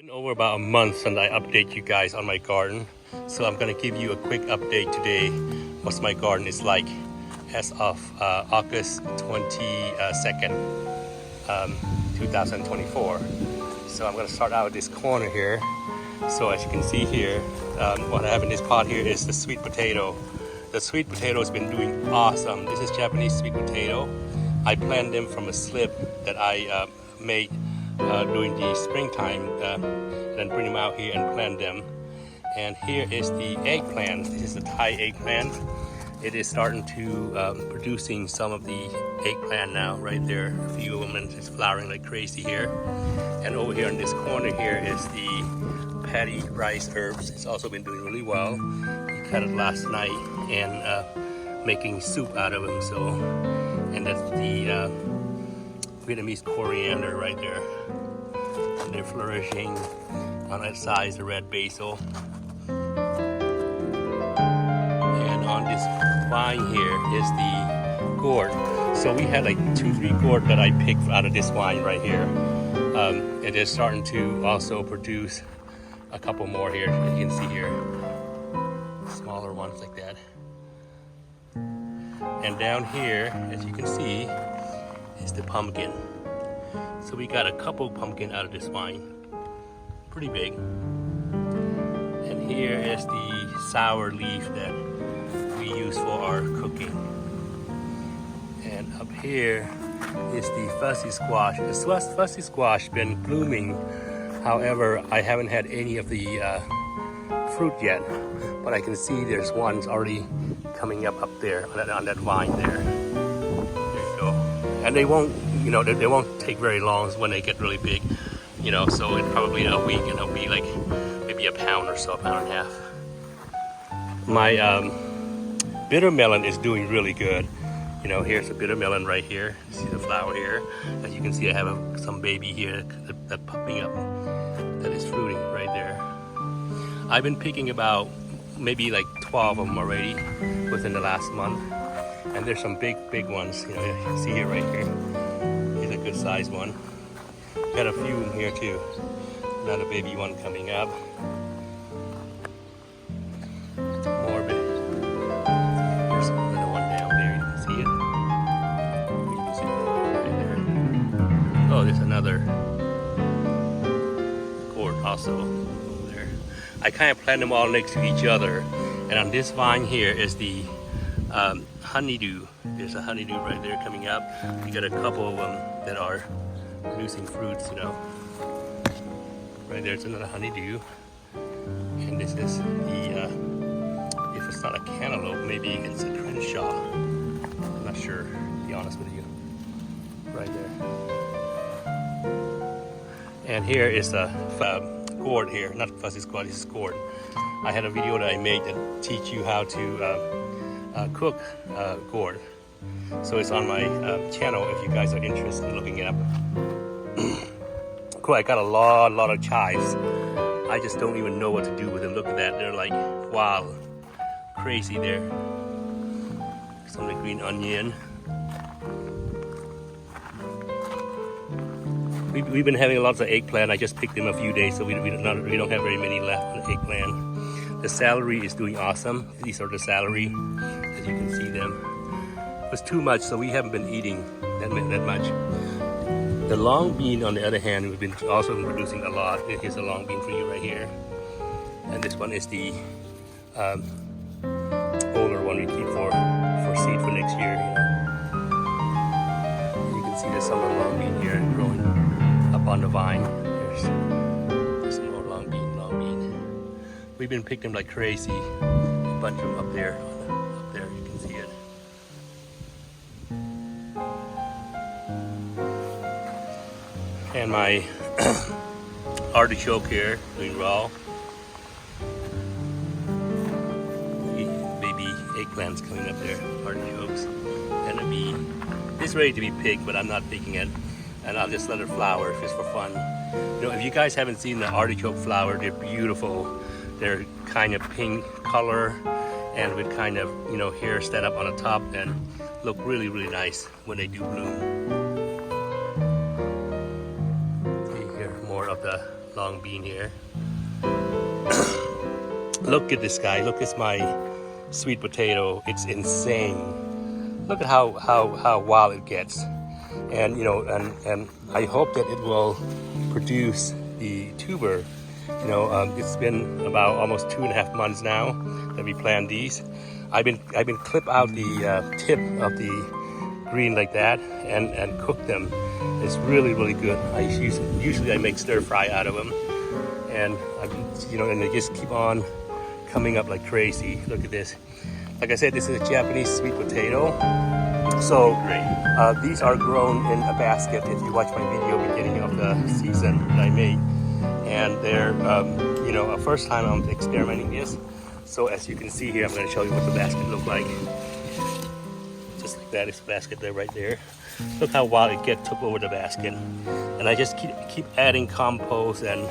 Been over about a month since I update you guys on my garden, so I'm gonna give you a quick update today what my garden is like as of August 22nd, 2024. So I'm gonna start out with this corner here. So as you can see here, what I have in this pot here is the sweet potato. The sweet potato has been doing awesome. This is Japanese sweet potato. I planted them from a slip that I made during the springtime, and then bring them out here and plant them. And here is the eggplant. This is the Thai eggplant. It is starting to producing some of the eggplant now, right there. A few of them, and it's flowering like crazy here. And over here in this corner here is the patty rice herbs. It's also been doing really well. We cut it last night and making soup out of them. So, and that's the Vietnamese coriander right there. And they're flourishing. On that side is the red basil. And on this vine here is the gourd. So we had like 2-3 gourd that I picked out of this vine right here. It is starting to also produce a couple more here, as you can see here. Smaller ones like that. And down here, as you can see, is the pumpkin. So we got a couple pumpkin out of this vine. Pretty big. And here is the sour leaf that we use for our cooking. And up here is the fuzzy squash. The fuzzy squash been blooming. However, I haven't had any of the fruit yet. But I can see there's ones already coming up there on that vine there. There you go. And they won't, they won't take very long when they get really big. So in probably a week it'll be like maybe a pound or so, a pound and a half. My bitter melon is doing really good. Here's a bitter melon right here. You see the flower here. As you can see, I have some baby here that's popping up. That is fruiting right there. I've been picking about maybe like 12 of them already within the last month. And there's some big ones. You can see it right here. Here's a good sized one. Got a few in here too. Another baby one coming up. More big. There's another one down there. You can see it. You can see it right there. Oh, there's another gourd also over there. I kind of plant them all next to each other. And on this vine here is the honeydew. There's a honeydew right there coming up. You got a couple of them that are producing fruits, Right there's another honeydew. And this is the, if it's not a cantaloupe, maybe it's a Crenshaw. I'm not sure, to be honest with you. Right there. And here is a gourd here, not fuzzy squash, this is gourd. I had a video that I made that teach you how to cook gourd. So it's on my channel if you guys are interested in looking it up. Cool, I got a lot of chives. I just don't even know what to do with them. Look at that, they're like wild, crazy there. Some of the green onion. We've been having lots of eggplant. I just picked them a few days, so we don't have very many left on the eggplant. The celery is doing awesome. These are the celery, as you can see them. It was too much, so we haven't been eating that much. The long bean, on the other hand, we've been also producing a lot. Here's a long bean for you right here. And this one is the older one we keep for seed for next year. You can see there's some long bean here growing up on the vine. There's some more long bean. We've been picking them like crazy. A bunch of them up there. You can see it. And my artichoke here, doing raw. Baby eggplants coming up there, artichokes. And a bean. It's ready to be picked, but I'm not picking it. And I'll just let it flower just for fun. If you guys haven't seen the artichoke flower, they're beautiful. They're kind of pink color and with kind of, hair stand up on the top and look really nice when they do bloom. See here, more of the long long bean here. Look at this guy. Look at my sweet potato. It's insane. Look at how wild it gets. And you know, and I hope that it will produce the tuber. You know, it's been about almost 2.5 months now that we planted these. I've been clip out the tip of the green like that and cook them. It's really good. Usually I make stir fry out of them, and you know, and they just keep on coming up like crazy. Look at this. Like I said, this is a Japanese sweet potato. So these are grown in a basket. If you watch my video beginning of the season that I made, and they're you know, first time I'm experimenting this. So as you can see here, I'm going to show you what the basket looks like. Just like that, it's a basket there, right there. Look how wild it took over the basket. And I just keep adding compost and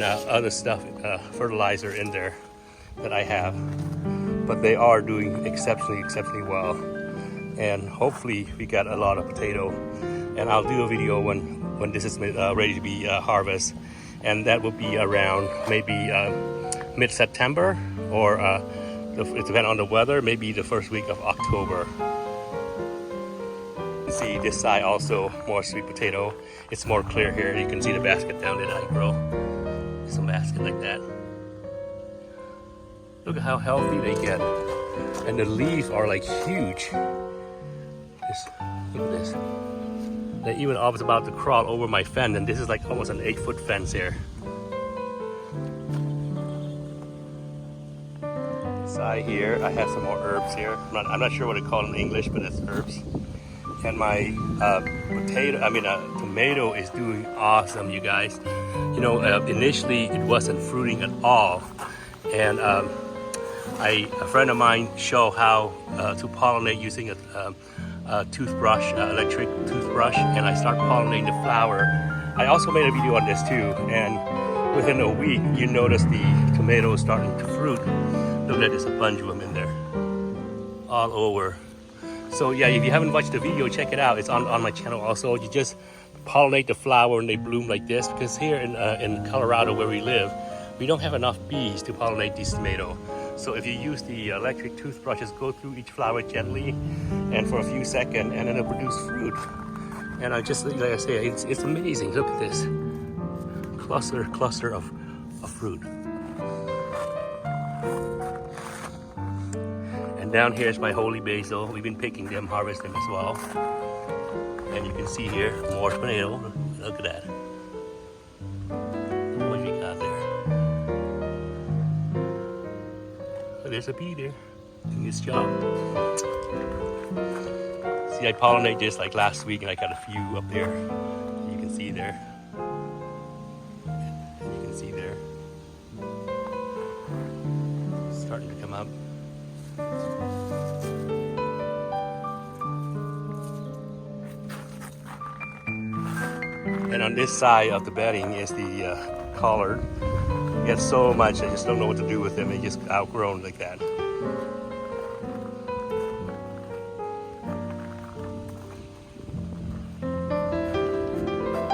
other stuff, fertilizer in there that I have. But they are doing exceptionally well. And hopefully we got a lot of potato. And I'll do a video when this is ready to be harvested. And that will be around maybe mid-September, or it depends on the weather, maybe the first week of October. You see this side also more sweet potato. It's more clear here. You can see the basket down there that I grow. Some basket like that. Look at how healthy they get. And the leaves are like huge. Look at this. They even almost about to crawl over my fence, and this is like almost an 8-foot fence here. Side here, I have some more herbs here. I'm not sure what they call them in English, but it's herbs. And my tomato is doing awesome, you guys. You know, initially it wasn't fruiting at all, and a friend of mine showed how to pollinate using a toothbrush, electric toothbrush, and I start pollinating the flower. I also made a video on this too, and within a week you notice the tomatoes starting to fruit. Look at, there's a bunch of them in there, all over. So yeah, if you haven't watched the video, check it out. It's on my channel also. You just pollinate the flower and they bloom like this, because here in Colorado where we live, we don't have enough bees to pollinate these tomatoes. So if you use the electric toothbrushes, go through each flower gently and for a few seconds, and then it'll produce fruit. And I just, like I say, it's amazing. Look at this cluster of fruit. And down here is my holy basil. We've been picking them, harvesting them as well. And you can see here more tomato. Look at that. What we got there? There's a bee there doing his job. See, I pollinated this like last week, and I got a few up there. You can see there. And you can see there. Starting to come up. And on this side of the bedding is the collard. Get so much, I just don't know what to do with them. They just outgrown like that.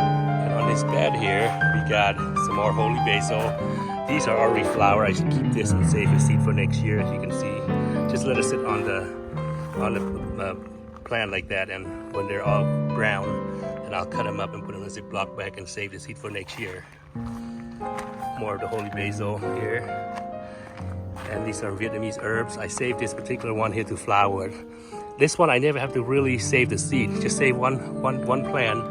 And on this bed here, we got some more holy basil. These are already flowered. I should keep this and save a seed for next year, as you can see. Just let it sit on the plant like that, and when they're all brown, then I'll cut them up and put them in a Ziploc bag and save the seed for next year. More of the holy basil here, and these are Vietnamese herbs. I saved this particular one here to flower. This one I never have to really save the seed. Just save one plant,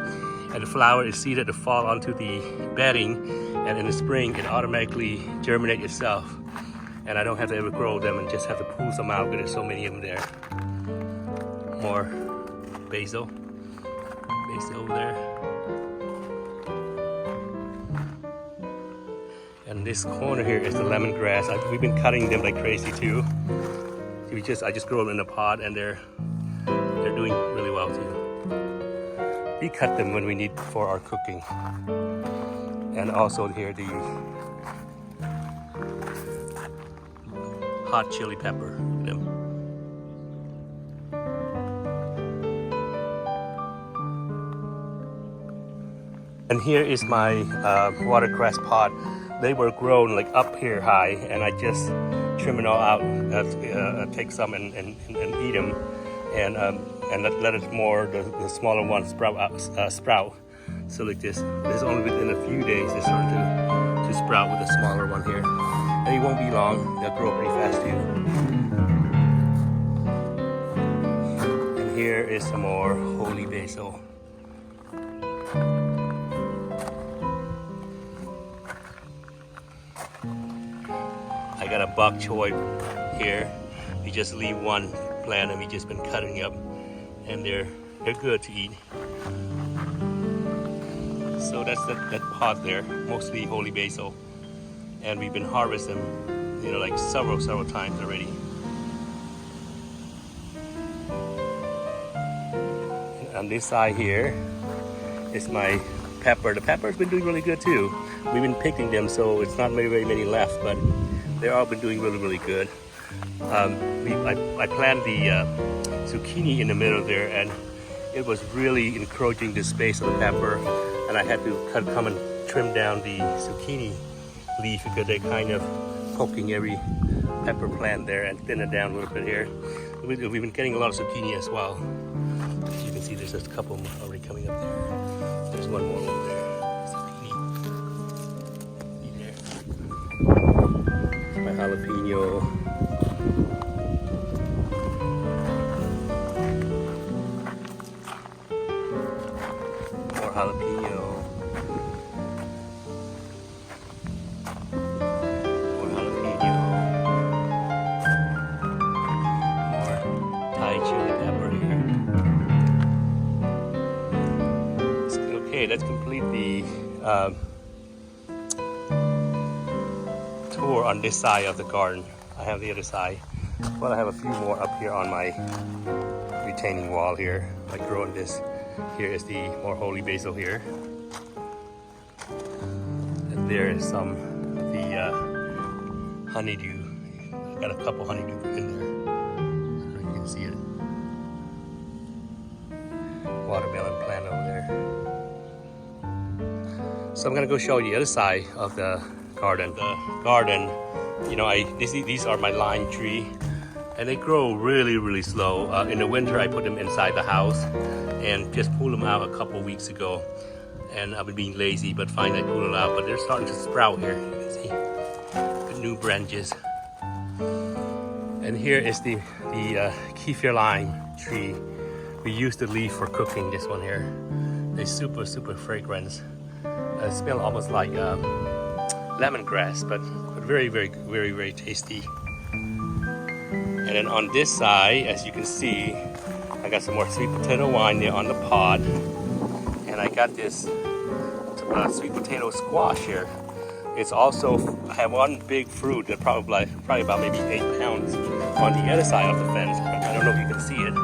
and the flower is seeded to fall onto the bedding, and in the spring it automatically germinates itself, and I don't have to ever grow them and just have to pull some out because there's so many of them there. More basil over there. And this corner here is the lemongrass. We've been cutting them like crazy too. I just grow them in a pot, and they're doing really well too. We cut them when we need for our cooking. And also here the hot chili pepper. And here is my watercress pot. They were grown like up here high, and I just trim it all out, take some and eat them, and let it more the smaller ones sprout. So like this only within a few days they're starting to sprout with the smaller one here, and it won't be long. They'll grow pretty fast too. And here is some more holy basil. I got a bok choy here. We just leave one plant and we just been cutting up, and they're good to eat. So that's that pot there, mostly holy basil, and we've been harvesting them, like several times already. And on this side here is my pepper. The pepper's been doing really good too. We've been picking them, so it's not very many left, but they've all been doing really good. I planted the zucchini in the middle there, and it was really encroaching the space of the pepper, and I had to come and trim down the zucchini leaf because they're kind of poking every pepper plant there, and thin it down a little bit here. We've been getting a lot of zucchini as well. As you can see, there's just a couple already coming up there. There's one more over there. Zucchini. See there. There's my jalapeno. More jalapeno. More jalapeno. More Thai chili pepper here. Okay, let's complete the tour on this side of the garden. I have the other side, but I have a few more up here on my retaining wall here. I growing this. Here is the more holy basil here, and there is some of the honeydew. I got a couple honeydew in there. I don't know if you can see it. Watermelon plant over there. So I'm gonna go show you the other side of the garden. The garden, these are my lime tree, and they grow really slow. In the winter, I put them inside the house and just pulled them out a couple weeks ago. And I've been being lazy, but finally I pulled it out. But they're starting to sprout here. You can see the new branches. And here is the kefir lime tree. We use the leaf for cooking. This one here. They super fragrant. Smell almost like lemongrass, but very tasty. And then on this side, as you can see, I got some more sweet potato vine there on the pod, and I got this sweet potato squash here. It's also, I have one big fruit that probably about maybe 8 pounds on the other side of the fence. I don't know if you can see it.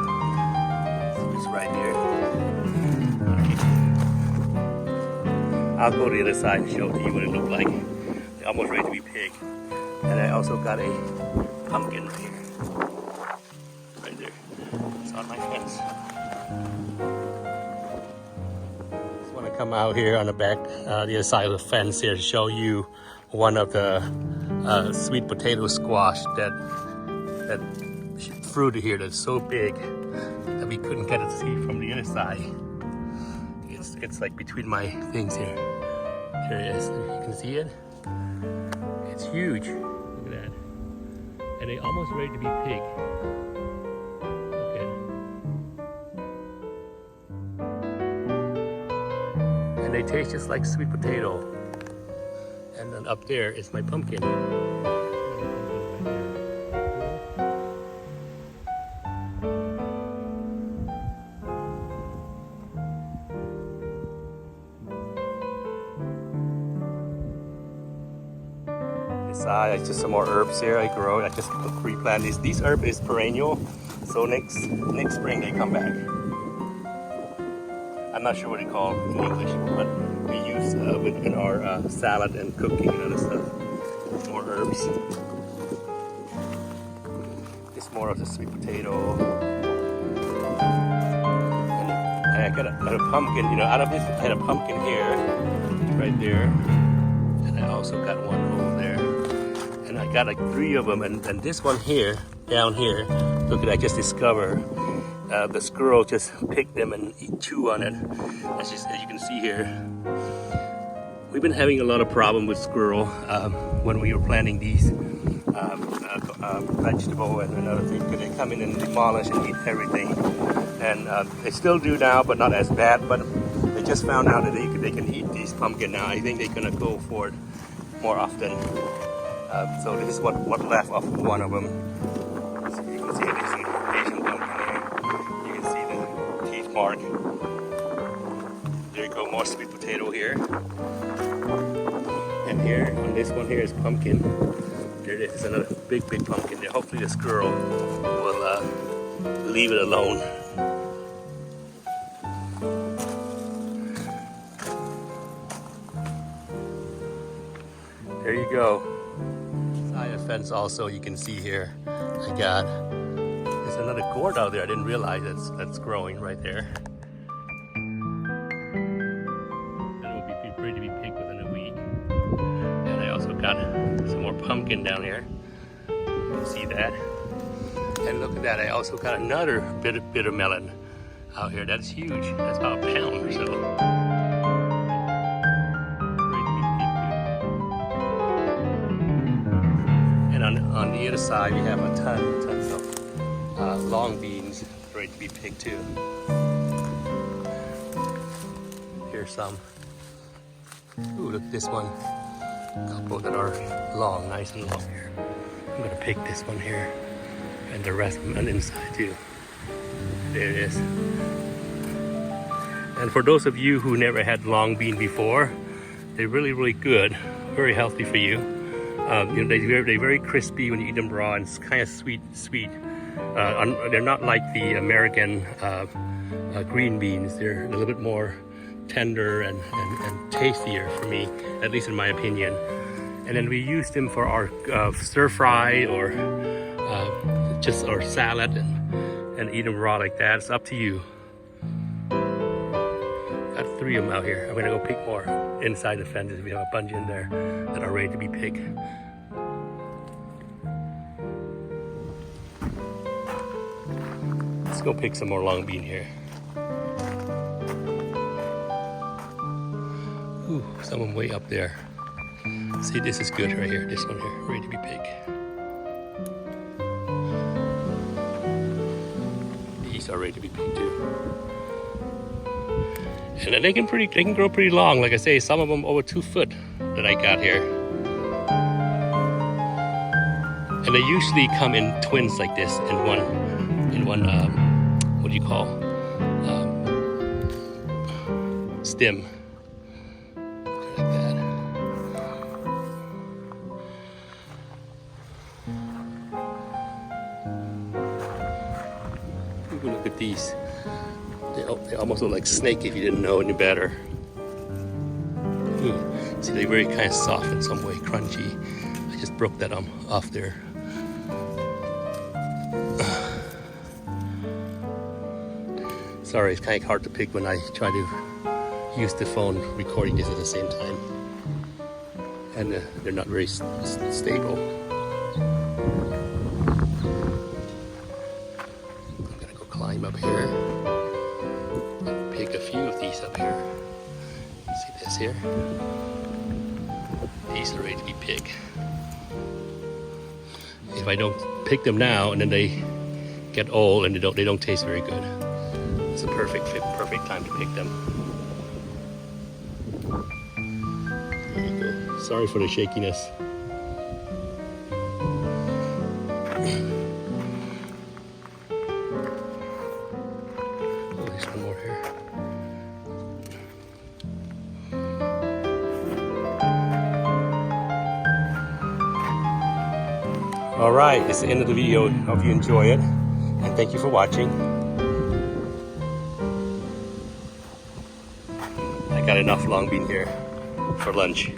It's right there. I'll go to the other side and show to you what it looked like. They're almost ready to be picked. And I also got a pumpkin right here. Right there. It's on my fence. Just want to come out here on the back, the other side of the fence here to show you one of the sweet potato squash that fruit here that's so big that we couldn't get to see from the other side. It's like between my things here. There it is. You can see it. It's huge. Look at that. And they're almost ready to be picked. Look at it. And they taste just like sweet potato. And then up there is my pumpkin. It's just some more herbs here I grow. I just replant these. These herbs is perennial, so next spring they come back. I'm not sure what they call in English, but we use in our salad and cooking and other stuff. More herbs. It's more of the sweet potato. And I got a pumpkin. Out of this, I had a pumpkin here. right there, and I also got one over there, and I got like 3 of them, and this one here, down here, look at, I just discovered the squirrel just picked them and chew on it. As you can see here, we've been having a lot of problem with squirrel when we were planting these vegetable and another thing, because they come in and demolish and eat everything, and they still do now, but not as bad. But they just found out that they can eat these pumpkin now. I think they're gonna go for it more often. So this is what left of one of them. So you can see this Asian pumpkin here. You can see the teeth mark. There you go, more sweet potato here. And here on this one here is pumpkin. There it is, another big pumpkin there. Hopefully the squirrel will leave it alone. There you go. Side of fence also, you can see here, I got, there's another gourd out there. I didn't realize that's growing right there. That will be ready to be picked within a week. And I also got some more pumpkin down here. You can see that. And look at that, I also got another bit of melon out here. That's huge. That's about a pound or so. On the other side, we have tons of long beans ready to be picked too. Here's some. Ooh, look at this one. A couple that are long, nice and long here. I'm gonna pick this one here, and the rest on the inside too. There it is. And for those of you who never had long bean before, they're really good, very healthy for you. You know, they're very crispy when you eat them raw, and it's kind of sweet. They're not like the American green beans. They're a little bit more tender and tastier for me, at least in my opinion. And then we use them for our stir fry or just our salad and eat them raw like that. It's up to you. Got 3 of them out here. I'm gonna go pick more inside the fences. We have a bunch in there that are ready to be picked. Let's go pick some more long bean here. Ooh, some of them way up there. See, this is good right here. This one here, ready to be picked. These are ready to be picked too. And then they can grow pretty long. Like I say, some of them over 2 foot that I got here. And they usually come in twins like this in one what do you call stem, like that. Ooh, look at these. They almost look like snake if you didn't know any better. Ooh, see, they're very kind of soft in some way, crunchy. I just broke that off there. Sorry, it's kind of hard to pick when I try to use the phone recording this at the same time. And they're not very stable. I'm gonna go climb up here. Pick a few of these up here. See this here? These are ready to be picked. If I don't pick them now and then they get old and they don't taste very good, it's a perfect time to pick them. There you go. Sorry for the shakiness. Oh, there's one more here. All right, it's the end of the video. Hope you enjoy it, and thank you for watching. I got enough long bean here for lunch.